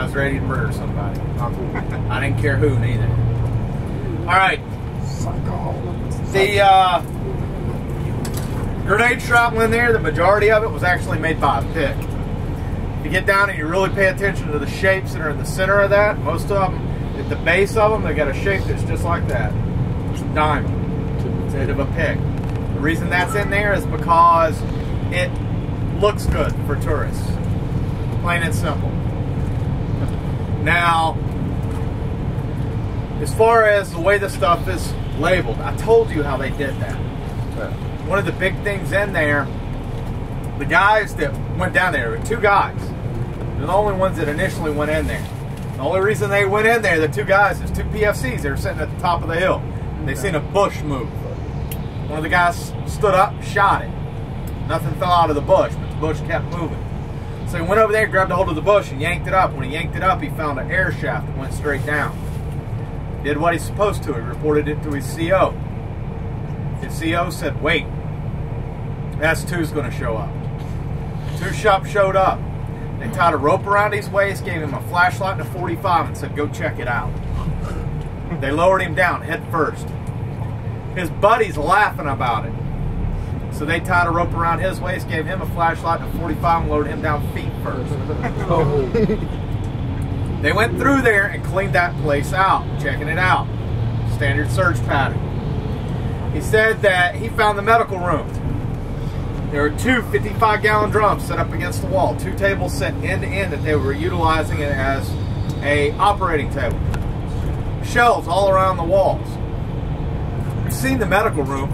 was ready to murder somebody. I didn't care who, neither. All right. The grenade shrapnel in there, the majority of it was actually made by a pick. If you get down and you really pay attention to the shapes that are in the center of that, most of them, at the base of them, they got a shape that's just like that. It's a diamond instead of a pick. The reason that's in there is because it looks good for tourists. Plain and simple. Now, as far as the way the stuff is labeled, I told you how they did that. One of the big things in there, the guys that went down there, were two guys. They're the only ones that initially went in there. The only reason they went in there, the two guys, is two PFCs. They were sitting at the top of the hill. They seen a bush move. One of the guys stood up, shot it. Nothing fell out of the bush, but the bush kept moving. So he went over there, grabbed a hold of the bush, and yanked it up. When he yanked it up, he found an air shaft that went straight down. Did what he's supposed to. He reported it to his CO. His CO said, wait, S2's going to show up. Two shops showed up. They tied a rope around his waist, gave him a flashlight and a 45, and said, go check it out. They lowered him down, head first. His buddy's laughing about it. So they tied a rope around his waist, gave him a flashlight and a 45, and lowered him down feet first. They went through there and cleaned that place out, checking it out. Standard search pattern. He said that he found the medical room. There were two 55-gallon drums set up against the wall, two tables set end to end that they were utilizing it as a operating table. Shelves all around the walls. You've seen the medical room.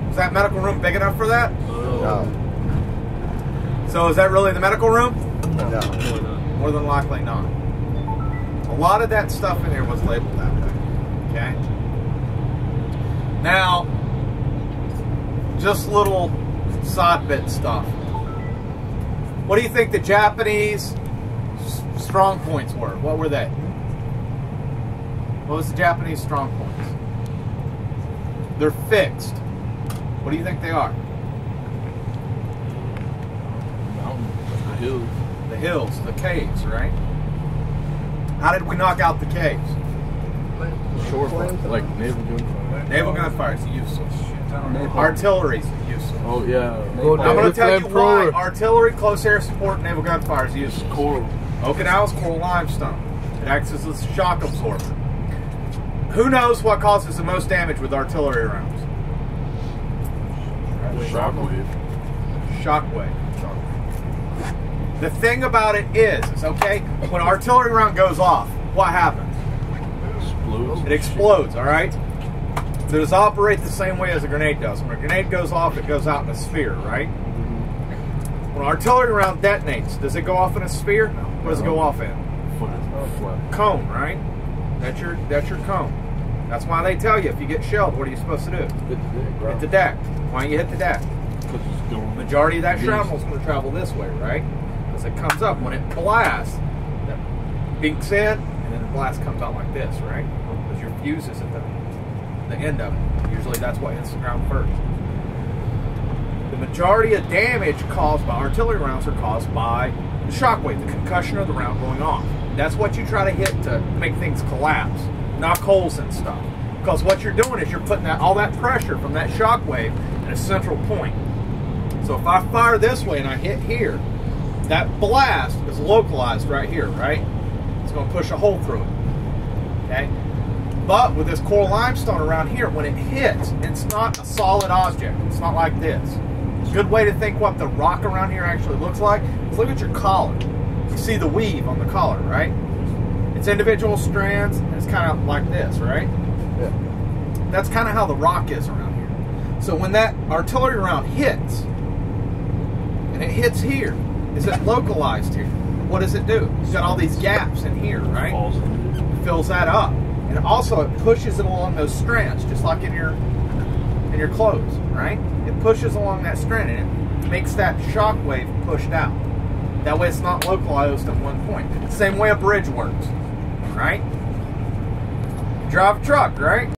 Is that medical room big enough for that? No. So is that really the medical room? No. More than likely not. A lot of that stuff in there was labeled that way. Okay? Now, just little side bit stuff. What do you think the Japanese strong points were? What were they? What was the Japanese strong points? They're fixed. What do you think they are? Mountains, the hills. The hills, the caves, right? How did we knock out the caves? Shore fire, like naval gunfire. Naval gunfire is useless. Artillery is useless. Oh yeah. I'm going to tell you why artillery, close air support, and naval gunfire is useless. Coral. Okinawa's coral limestone. It acts as a shock absorber. Who knows what causes the most damage with artillery rounds? Shockwave. Shockwave. The thing about it is, okay, when an artillery round goes off, what happens? Explodes. It explodes, all right? It does operate the same way as a grenade does. When a grenade goes off, it goes out in a sphere, right? When an artillery round detonates, does it go off in a sphere? What does it go off in? Cone, right? That's your cone. That's why they tell you if you get shelled, what are you supposed to do? Hit the deck. Why don't you hit the deck? The majority of that shrapnel is going to travel this way, right? Because it comes up when it blasts, that binks in, and then the blast comes out like this, right? Because your fuse is at the end of it. Usually that's what hits the ground first. The majority of damage caused by artillery rounds are caused by the shockwave, the concussion of the round going off. That's what you try to hit to make things collapse, knock holes and stuff. Because what you're doing is you're putting all that pressure from that shockwave at a central point. So if I fire this way and I hit here, that blast is localized right here, right? It's going to push a hole through it. Okay? But with this coral limestone around here, when it hits, it's not a solid object. It's not like this. A good way to think what the rock around here actually looks like is look at your collar. You see the weave on the collar, right? It's individual strands, and it's kind of like this, right? Yeah. That's kind of how the rock is around here. So when that artillery round hits, and it hits here, is it localized here? What does it do? It's got all these gaps in here, right? It fills that up. And also it pushes it along those strands, just like in your clothes, right? It pushes along that strand and it makes that shock wave pushed out. That way it's not localized at one point. Same way a bridge works, right? You drive a truck, right?